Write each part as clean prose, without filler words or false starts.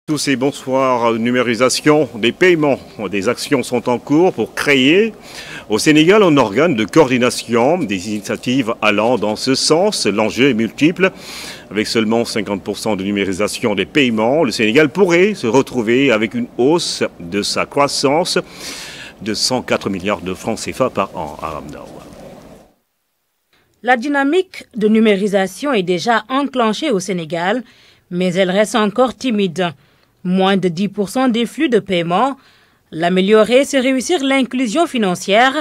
Tous et bonsoir. Numérisation des paiements. Des actions sont en cours pour créer au Sénégal un organe de coordination, des initiatives allant dans ce sens. L'enjeu est multiple. Avec seulement 50% de numérisation des paiements, le Sénégal pourrait se retrouver avec une hausse de sa croissance de 104 milliards de francs CFA par an. La dynamique de numérisation est déjà enclenchée au Sénégal, mais elle reste encore timide. Moins de 10% des flux de paiement. L'améliorer, c'est réussir l'inclusion financière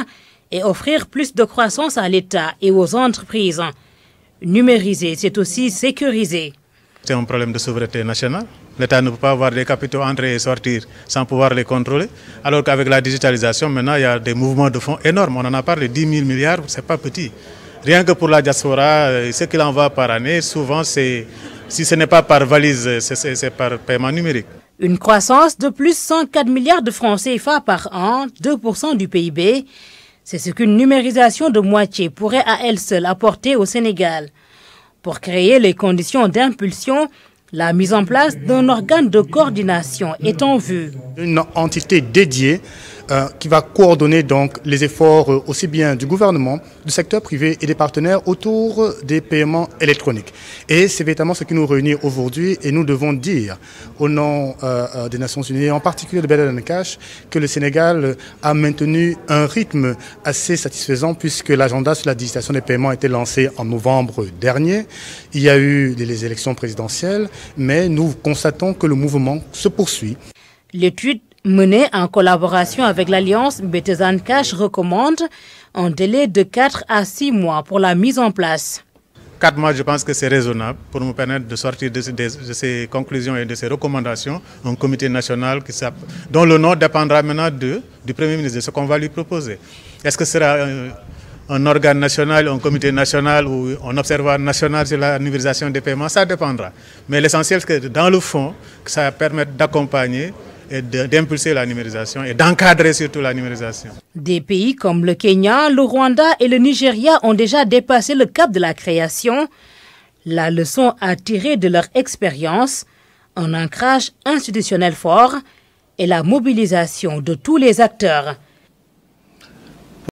et offrir plus de croissance à l'État et aux entreprises. Numériser, c'est aussi sécuriser. C'est un problème de souveraineté nationale. L'État ne peut pas avoir des capitaux entrer et sortir sans pouvoir les contrôler. Alors qu'avec la digitalisation, maintenant, il y a des mouvements de fonds énormes. On en a parlé, 10 000 milliards, c'est pas petit. Rien que pour la diaspora, ce qu'il envoie par année, souvent, si ce n'est pas par valise, c'est par paiement numérique. Une croissance de plus 104 milliards de francs CFA par an, 2% du PIB. C'est ce qu'une numérisation de moitié pourrait à elle seule apporter au Sénégal. Pour créer les conditions d'impulsion, la mise en place d'un organe de coordination est en vue. Une entité dédiée qui va coordonner donc les efforts aussi bien du gouvernement, du secteur privé et des partenaires autour des paiements électroniques. Et c'est véritablement ce qui nous réunit aujourd'hui et nous devons dire au nom des Nations Unies, en particulier de Better Than Cash, que le Sénégal a maintenu un rythme assez satisfaisant puisque l'agenda sur la digitalisation des paiements a été lancé en novembre dernier. Il y a eu les élections présidentielles, mais nous constatons que le mouvement se poursuit. L'étude menée en collaboration avec l'Alliance Better Than Cash recommande un délai de 4 à 6 mois pour la mise en place. 4 mois, je pense que c'est raisonnable pour nous permettre de sortir de ces conclusions et de ces recommandations. Un comité national dont le nom dépendra maintenant du Premier ministre, de ce qu'on va lui proposer. Est-ce que ce sera un organe national, un comité national ou un observatoire national sur la numérisation des paiements? Ça dépendra. Mais l'essentiel, c'est que dans le fond, que ça permette d'accompagner et d'impulser la numérisation et d'encadrer surtout la numérisation. Des pays comme le Kenya, le Rwanda et le Nigeria ont déjà dépassé le cap de la création. La leçon à tirer de leur expérience, un ancrage institutionnel fort et la mobilisation de tous les acteurs.